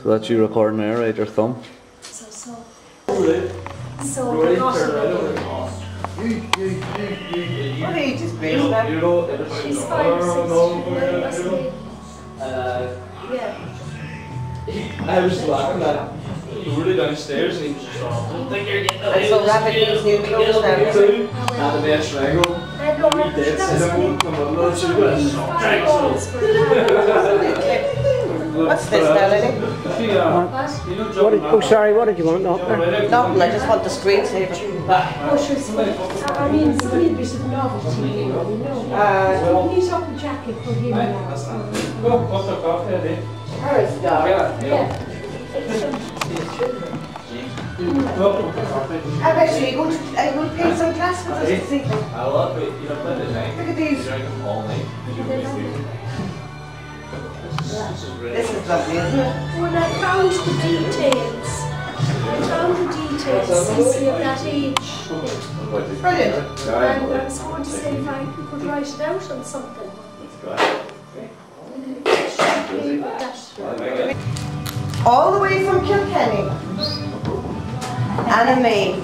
So that's you recording there, right? Your thumb. So not what age is Grace now? she's 5, 6, yeah. I was laughing that he really downstairs and he was just off. I don't think you're getting away. And so Rabbit needs new clothes now. Not the best wrangle. We did cinnamon from a little sugar. What's this now, Lily? Oh, sorry, what did you want? Nothing, I just want the screensaver. I mean, it's a little bit of novelty, you know. He's up a jacket for him now. What's the coffee, Eddie? Paris dog. Yeah. I'm actually going to paint some glass with us this evening. I love it. You don't play the night. Look at these. Drink them all night. This is lovely, isn't it? When I found the details, since you're that age. Brilliant. And I was going to say if I could write it out on something. All the way from Kilkenny. Anna Mae.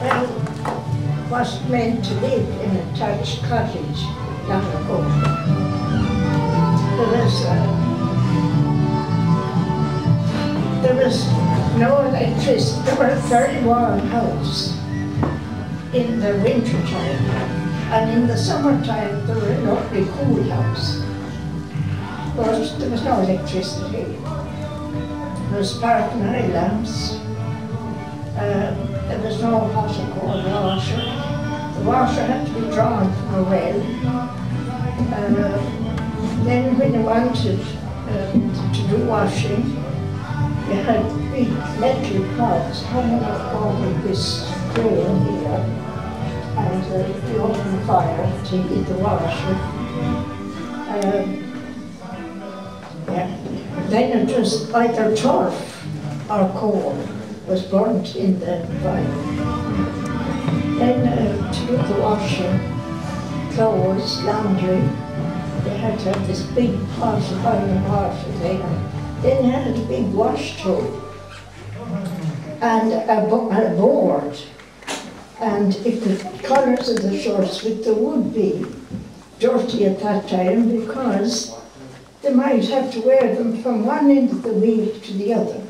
Well, was meant to live in a thatched cottage down the coast. There was no electricity. There was a very warm house in the winter time, and in the summertime there were a lovely cool house. But there was no electricity. There was sparkling eye lamps. There was no hot and cold washer. The washer had to be drawn from a well. Then when you wanted to do washing, you had big metal pots hanging up over this frame here, and you open the fire to heat the washer. Then it was either turf or coal was burnt in the fire. Then to do the washing, clothes, laundry, they had to have this big pot of iron water there. Then they had a big wash tub and a board. And if the colours of the shorts with the would be dirty at that time because they might have to wear them from one end of the week to the other.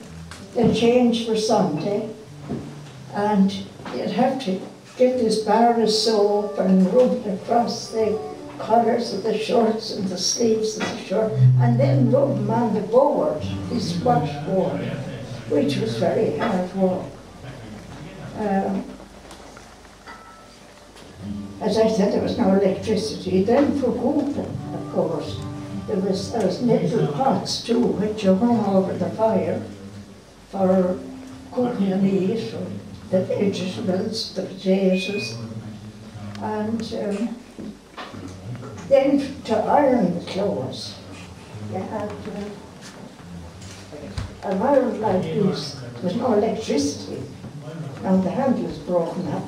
Then change for Sunday, and you'd have to get this bar of soap and rub it across the collars of the shorts and the sleeves of the shirt, and then rub them on the board, this washboard, which was very hard work. As I said, there was no electricity. Then for cooking, of course, there was little pots too, which you hung over the fire for cooking the meat, or the vegetables, the potatoes, and then to iron the clothes, you had an iron like this. There was no electricity, and the handle was broken up.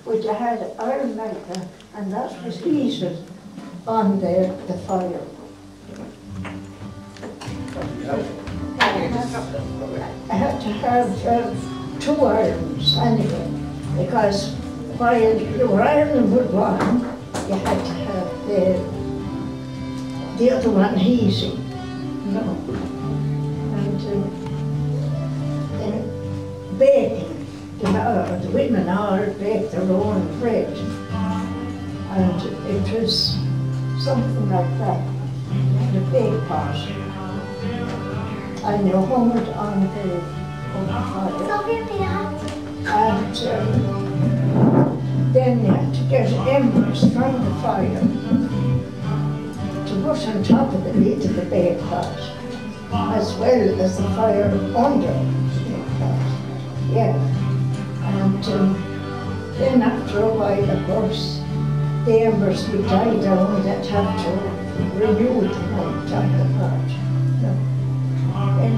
But you had iron like that, and that was heated on the fire. I had to have 2 irons anyway, because while you were ironing with one, you had to have the other one heating, you know. And then baking. The women all baked their own bread, and it was something like that, the bake pot, and you hung it on the fire, and then you had to get embers from the fire to put on top of the lid of the bake pot, as well as the fire under the bake pot. Yeah. And then after a while, of course, the embers would die down, they'd have to renew the light on the pot. Then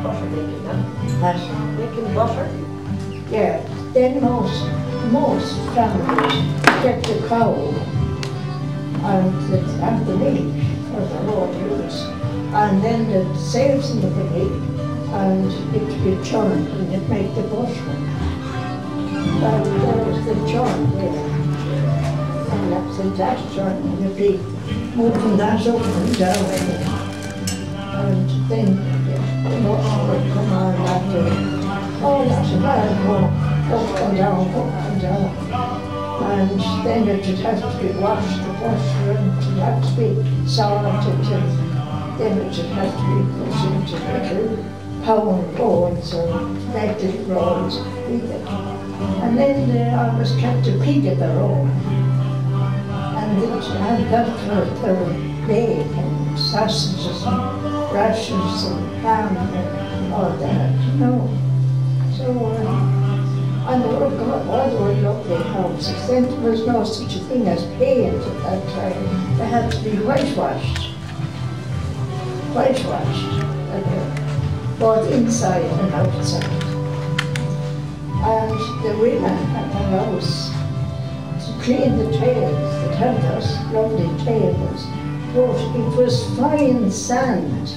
Butter making, huh? that, Making butter? yeah. Then most most families get the cow and the milk for their own use. And then it saves in the milk and it be churned and it make the butter. But there is the churn there. And that's in that churn and you'd be moving that up and down. And then the butter would come on after. Oh, that's a bad walk. Up and down, up and down. And then it would have to be washed, the butter, and it would have to be salted, and then it would have to be put into little pound rolls or little rolls. And then they always kept a pig of their own. And they had that for their bacon and sausages and rashers and ham and all that, you know. So, and they were lovely houses. Then there was no such a thing as paint at that time. They had to be whitewashed. Both inside and outside. And the women at the house to clean the tables, the tenders, lovely tables. But it was fine sand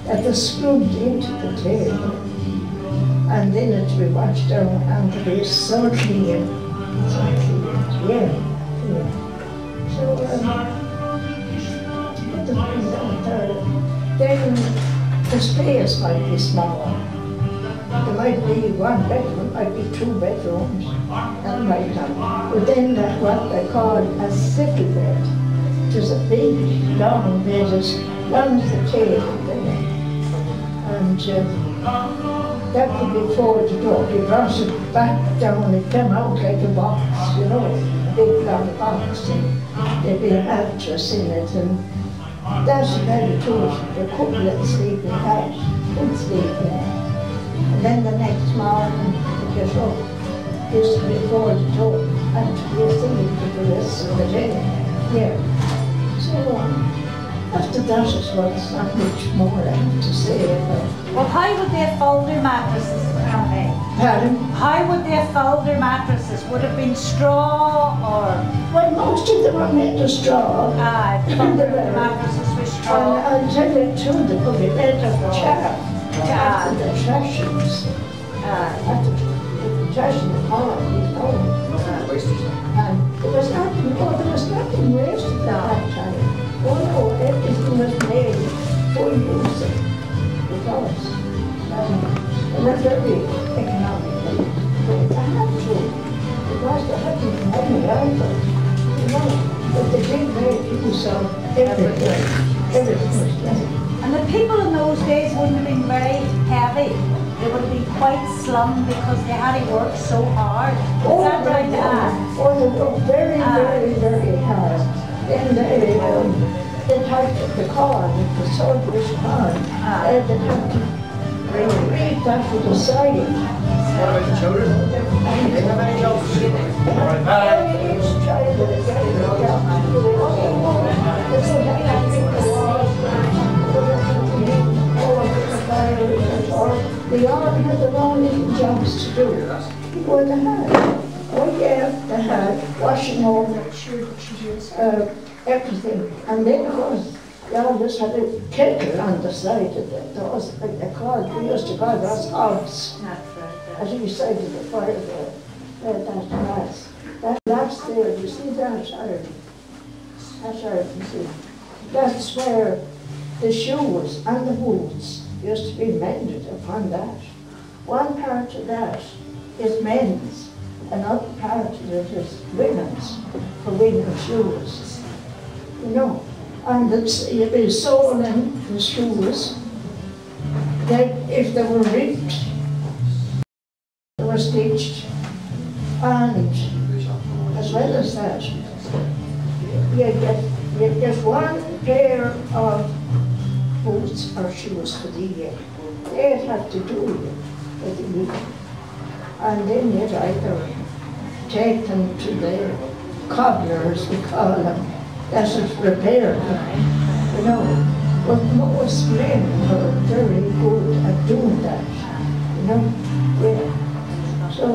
that was scrubbed into the table. And then it would be washed down and it was so clean. Yeah. So, put the things out there. Then the space might be smaller. There might be one bedroom, might be two bedrooms, that might have. But then that's what they call a city bed. It was a big, long bed as long as the table there. And that could be folded up. You brought it back down, it came out like a box, you know, a big long box, and there'd be a mattress in it, and that's very true. The couple that sleep in that would sleep in it. And then the next morning, they get up, used to be folded up, and you sleep for the rest of the day. Yeah. So, after that as well, it's not much more I have to say about. Well, how would they fold their mattresses, Mae? Pardon? How would they fold their mattresses? Would it have been straw or? Well, most of them are made of straw. Fold their mattresses with straw. I'll tell you too, they could be made of chaff. After the trashings. After the trashing the pond, you know. And there was nothing wasted at that time. Oh no, everything was made for use because they were very economical. But I had to, because they hadn't money either, you know. But they did make use of everything. Everything was made. And the people in those days wouldn't have been very heavy. They would have been quite slum because they had to work so hard. Is that right to ask? Oh, they worked very, very hard. Then they had the corn, the soldiers' corn. They'd have to read that for the siding. What about the children? Do you have any jobs? Alright, bye. They all had their own little jobs to do. Well, they had. Oh yeah, they had washing over everything. And then of course, they always had a kettle on the side of it. Those, like they called, we used to call those hobs. At each side of the fire there. That glass. That glass there, you see that iron? That iron, you see. That's where the shoes and the boots used to be mended upon that. One part of that is men's, another part of it is women's, for women's shoes. You know, and you'd be sewing the shoes, that if they were ripped, they were stitched, and as well as that, you get one pair of boots or shoes for the year. They'd have to do it for the year. And then you'd either take them to the cobblers, we call them, that would repair them, you know. But most men were very good at doing that, you know. Yeah. So,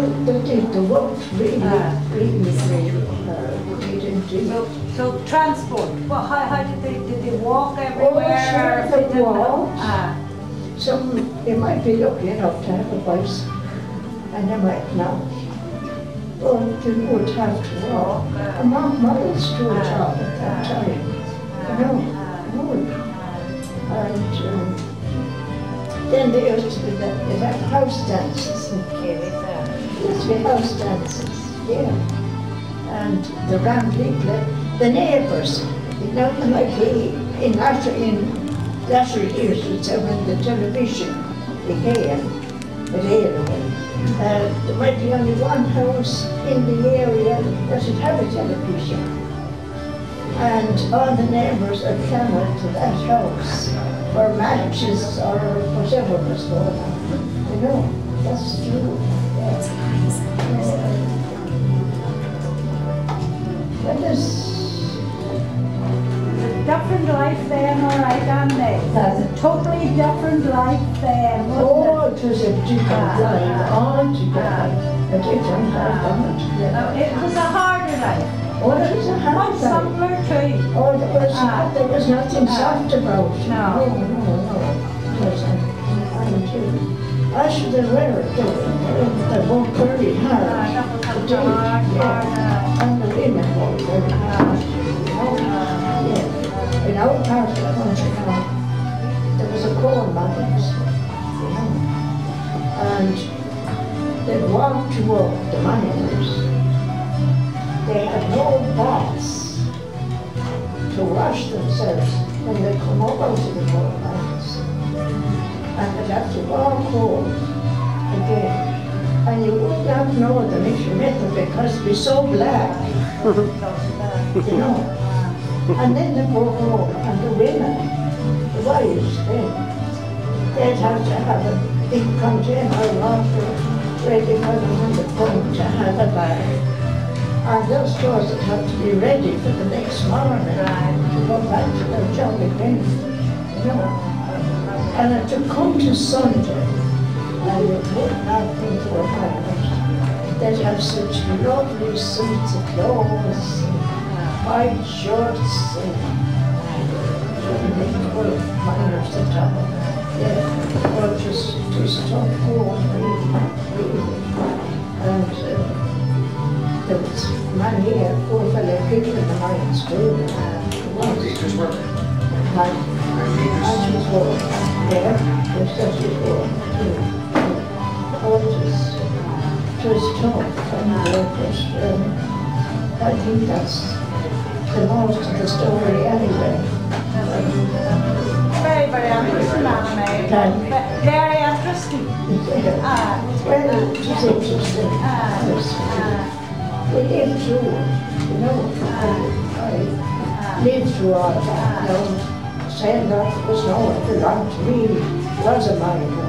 the work really didn't do. So transport, well, how did they walk everywhere? Oh, sure, they walked. Ah. Some, they might be lucky enough to have a bus, and they might not. But they would have to walk a miles to a job at that time. You know, would. And then they used to be they had house dances. Used to be house dances, yeah. And the round people, the neighbours, you know, like in latter years, it's when the television began, there might be only one house in the area that would have a television. And all the neighbours had come to that house for matches or whatever was going on. You know, that's true. That's different life then, all right, Anne? That's a totally different life then, wasn't it was a different life altogether. A different life altogether. It was a harder life. Oh, it was a hard life. Simpler too. Oh, there was nothing soft about it. No. It was I should have read it. They worked very hard. And the women worked very hard. In our part of the country now, there was a coal mines, you know, and they'd walk to work, the miners. They had no baths to wash themselves when they come up out of the coal mines. And they'd have to walk home again. And you would not know them if you met them because they'd be so black, you know. And then they go home, and the women, the wives then, they'd have to have a big container of water ready for them when they come to have a bath. And those clothes would have to be ready for the next morning to go back to their job again, you know. And to come to Sunday, and you would not think were miners. They'd have such lovely suits of clothes, white shorts, and they were miners at all. Yeah, well, just tough home, really. And there was man here, poor fellow, people in the mines too. Meters work. And his work, yeah, there's such his work too. It was tough, and I think that's the most of the story anyway. Very, very interesting, Anne. Very interesting. Well, it was interesting. We lived through it, you know. I lived through all that, you know. Saying that was no one belonged to me. It was a miner.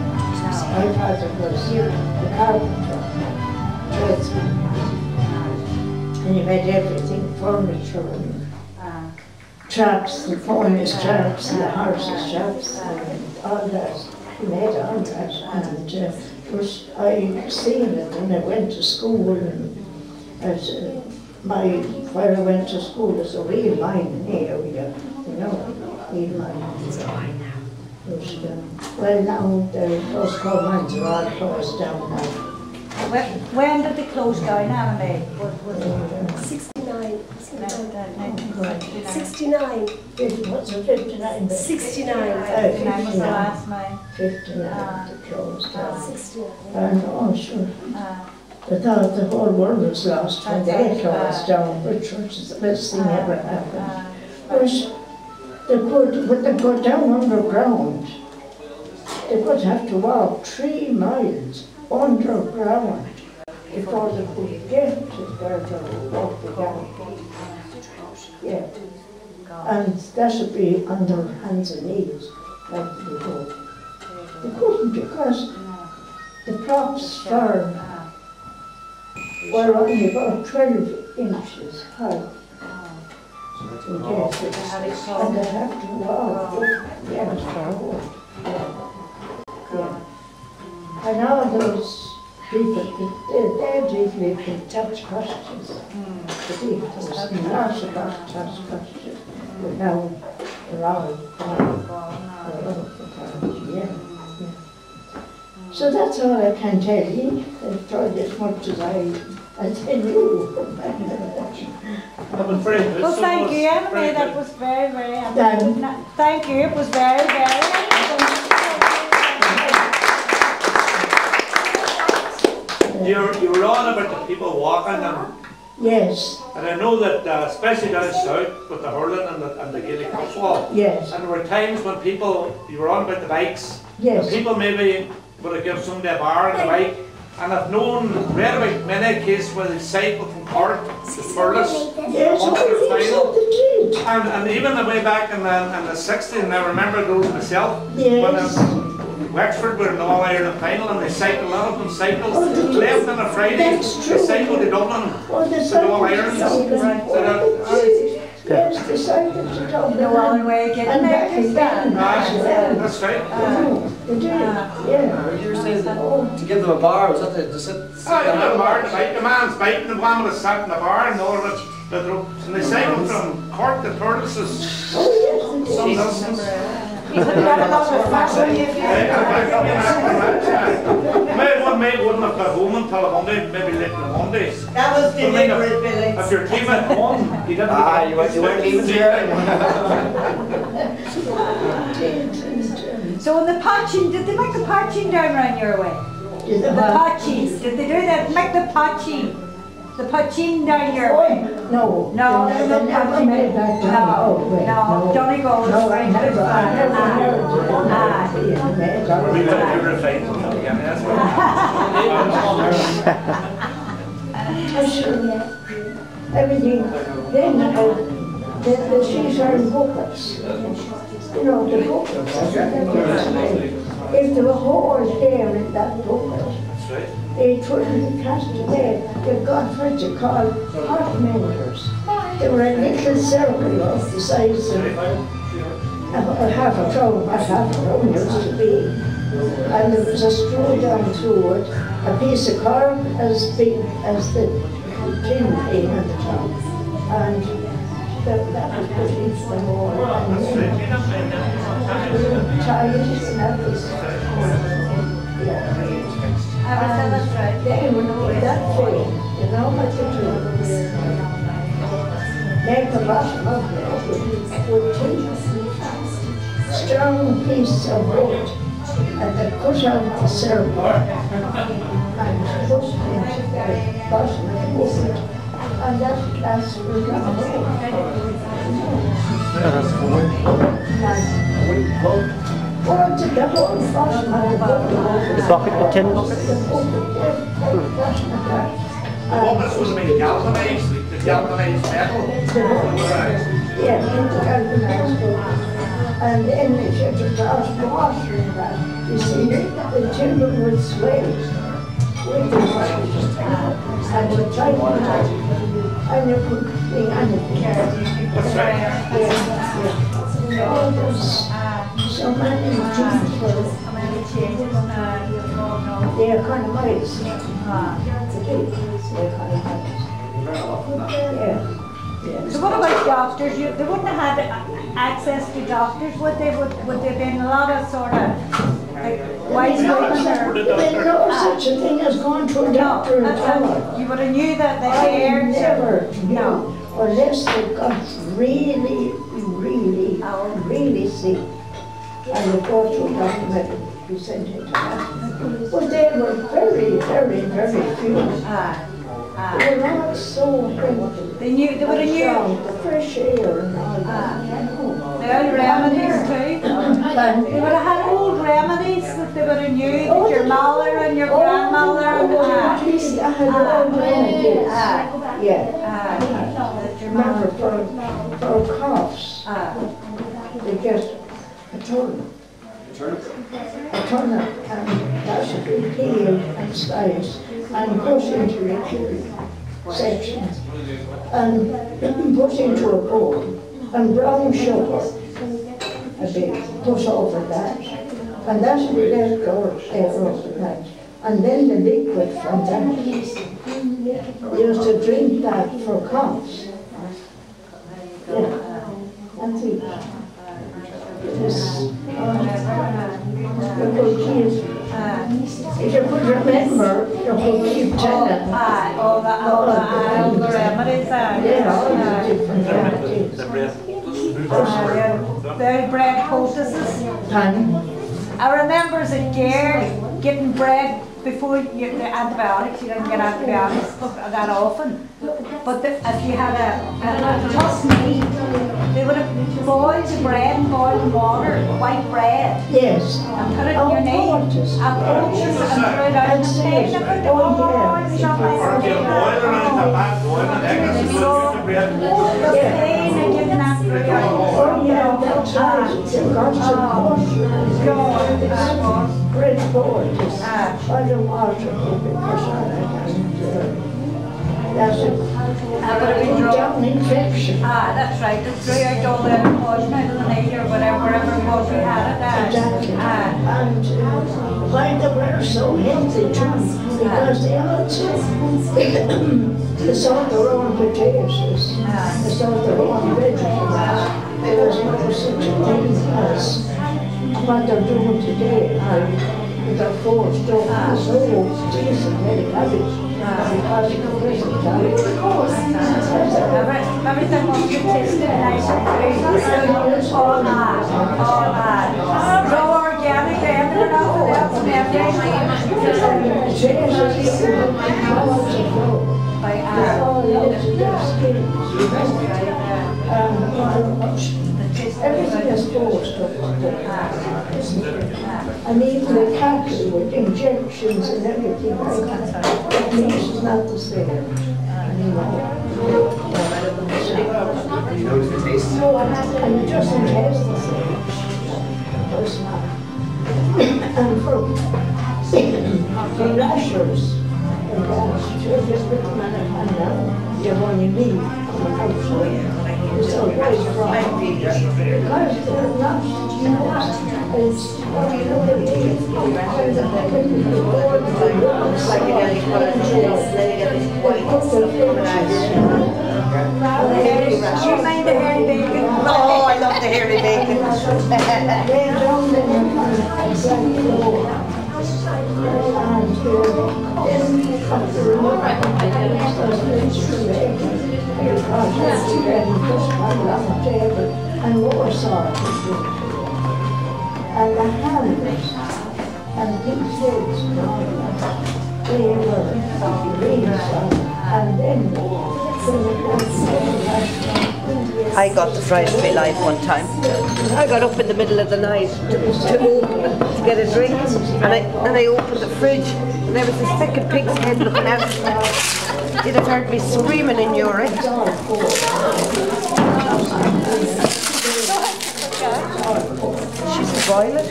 My father was a carpenter, tradesman. And he made everything, furniture and traps, the ponies traps and the horses traps and all that. He made all that. And I seen it when I went to school. And where I went to school was a real mining area, you know, real mining. Well, now those coal mines are all closed down now. When did they close down, Anne? 69. 69. What's a 59? 69. 59 was the last mine. 59 they closed down. 69. And oh, sure. They thought the whole world was lost when they closed down, which was the best thing ever happened. When they go down underground, they would have to walk 3 miles underground before they could get to where they walked down. Yeah. And that would be on their hands and knees, like they go. They couldn't because the props were only about 12 inches high. And they have to walk. Yeah. And all those people, they really can touch questions. The people, there's lots of touch questions. But now, we're all yeah. So that's all I can tell you. I've tried as much as I tell you. Well, thank you, Emily. That was very, very thank you. It was very, very. You were on about the people walking, and yes, and I know that especially down south with the hurling and the Gaelic football. yes, And there were times when you were on about the bikes. yes. And people maybe would have given somebody a bar on the bike. And I've read about many cases where they cycle from Cork to Furless Yes, onto the final. the did. And even the way back in the 60s, and I remember those myself, Yes. when Wexford were in the All-Ireland final, and they cycled, a lot of them cycled, left on a Friday, That's they true. cycled to Dublin, Oh, the to the All-Ireland. Yes, the cycle to Dublin. No other way of getting And there, back is that? again. That's right. They did, yeah. You were saying to give them a bar, was that the sit? Oh, you got a bar, the man's biting, the one was sat in the bar, and all of it. And they cycled from Cork to Furless. Oh, yes, Some they did. distance. May wouldn't have got home until Monday, maybe late on Monday. That was deliberate, Billy. If your team had won, you didn't You weren't leaving here. So in the potching, did they make the potching down around your way? The potching, did they do that? Make the potching down your way? No. No, they there's no never potching. made that down. No, Oh, wait, no, Johnny goes No, I right to the never front. did. We would have been refined again, that's what. Everything, then the sheets are in buckets. You know, the buckets. If there were holes there in that bucket, That's right. it wouldn't be cast away. They've got what you call hot menders. They were a little circle of the size of half a crown used to be. And there was a screw down through it, a piece of cork as big as the tin thing at the top. And that was put into the wall. And then tied and that was, yeah. That's right. Then that way, you know what to do. Make the bottom of it with two strong pieces of wood and then cut out the circle and put it into the bottom of the wood. And that lasts for a long Or to the whole bottom of the book. The bucket, the tin. The buckets would have been galvanized, the galvanized metal. Yeah, into galvanized book. And then if you took out the water in that, you see, the timber would sway with the water. And you try to and you could be anything. That's right. Oh, there's so many things for they're kind of mice. They're kind of mice. Yeah. So what about doctors? They wouldn't have had access to doctors, would they? Would there have been a lot of sort of like white There's no such a thing as going to a doctor at all. You would have knew that they I cared. never knew, unless they got really sick. And the go to a doctor that we sent it to that. But they were very few. They were not so primitive. They would have knew The fresh air and all that. the old remedies too. They would have had old remedies that they would have knew that your mother and your grandmother and I had all remedies. Yeah. that your Remember, mother. for coughs, they get a turnip. A turnip, and that should be peeled and sliced and put into little sections and put into a bowl and brown sugar a bit put over that, and that should be let go overnight. And then the liquid from that, you used to drink that for coughs. Yeah, that's it. Yes. If you could remember, you could keep telling. All the remedies. Yeah, all the different remedies. Very bread poultices. I remember as a girl getting bread before you get the antibiotics. You didn't get antibiotics that often. But if you had a tough knee, they would have boiled the bread and boiled water, white bread. Yes. And put it in your knee. And poultices and threw it out the pain. Or you boil around the back, boil and eggs, and so the bread. And getting antibiotics. Oh yeah, that's right. You've got some water. Great poultices. I don't want to because that's it. Down infection. That's right. It drew out all the poison out of the knee or wherever it was we had it. Exactly. And why they were so healthy too, because they also they saw their own potatoes, they saw their own vegetables. There was no such a thing as what they're doing today. They're forced to so decent very cabbage. Because of the present time. Everything must be tasted nice and food. All that. No organic, anything else. Everything is forced and even the cattle with injections and everything like that. It means it's not the same anymore. And it doesn't taste the same. It's not. And for rashers, and that's just put them in a pan now. You have only meat coming out. So very strong. Because they're not, it's what you know they do. Do you mind the hairy bacon? Oh, I love the hairy bacon. They're down there and and more salt and the hands and big figs they were really salt and then I got the fried fish live one time. I got up in the middle of the night to open it, to get a drink, and I opened the fridge, and there was a second pig's head looking out. You'd have heard me screaming in Europe. She's to boil it,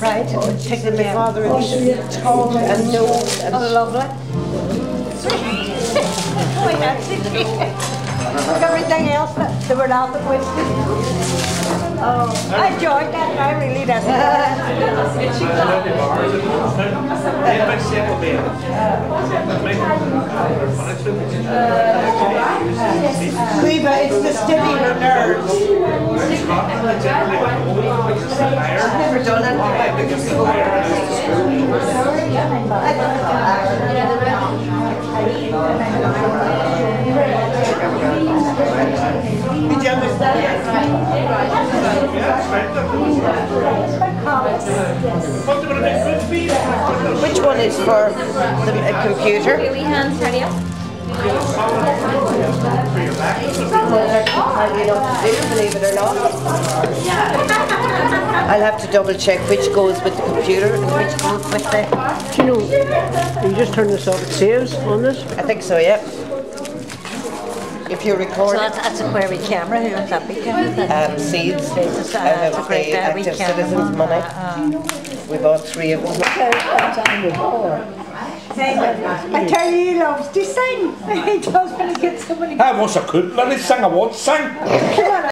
right? Taking my father and nose and lovely. Everything else that they were laughing with. Oh, I enjoyed that. I really did. Reba, it's the stimulator nerves. I've never done Did you understand? Which one is for the computer? We hands ready up. Hardly enough to do, believe it or not. I'll have to double check which goes with the computer and which goes with the... Do you know, you just turn this off, it saves on this? I think so, yeah. If you record So that's a query camera. Who owns that big camera? Seeds out of the Active Citizens money. We bought 3 of them. I tell you, he loves to sing. He does when he gets somebody. I once I couldn't let it sing, I won't sing. Come on.